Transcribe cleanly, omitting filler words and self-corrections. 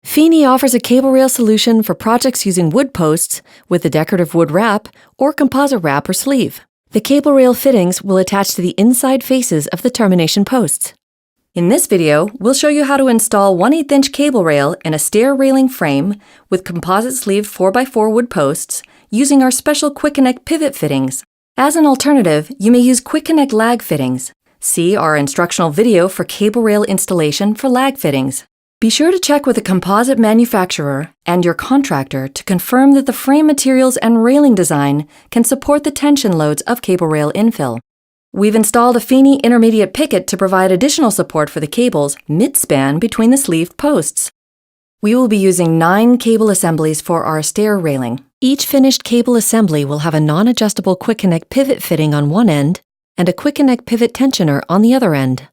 Feeney offers a cable rail solution for projects using wood posts with a decorative wood wrap or composite wrap or sleeve. The cable rail fittings will attach to the inside faces of the termination posts. In this video, we'll show you how to install 1/8" cable rail in a STAIR railing frame with composite sleeved 4x4 wood posts using our special Quick Connect pivot fittings. As an alternative, you may use Quick Connect lag fittings. See our instructional video for cable rail installation for lag fittings. Be sure to check with a composite manufacturer and your contractor to confirm that the frame materials and railing design can support the tension loads of cable rail infill. We've installed a Feeney intermediate picket to provide additional support for the cables mid-span between the sleeved posts. We will be using 9 cable assemblies for our STAIR railing. Each finished cable assembly will have a non-adjustable Quick Connect pivot fitting on one end and a Quick Connect pivot tensioner on the other end.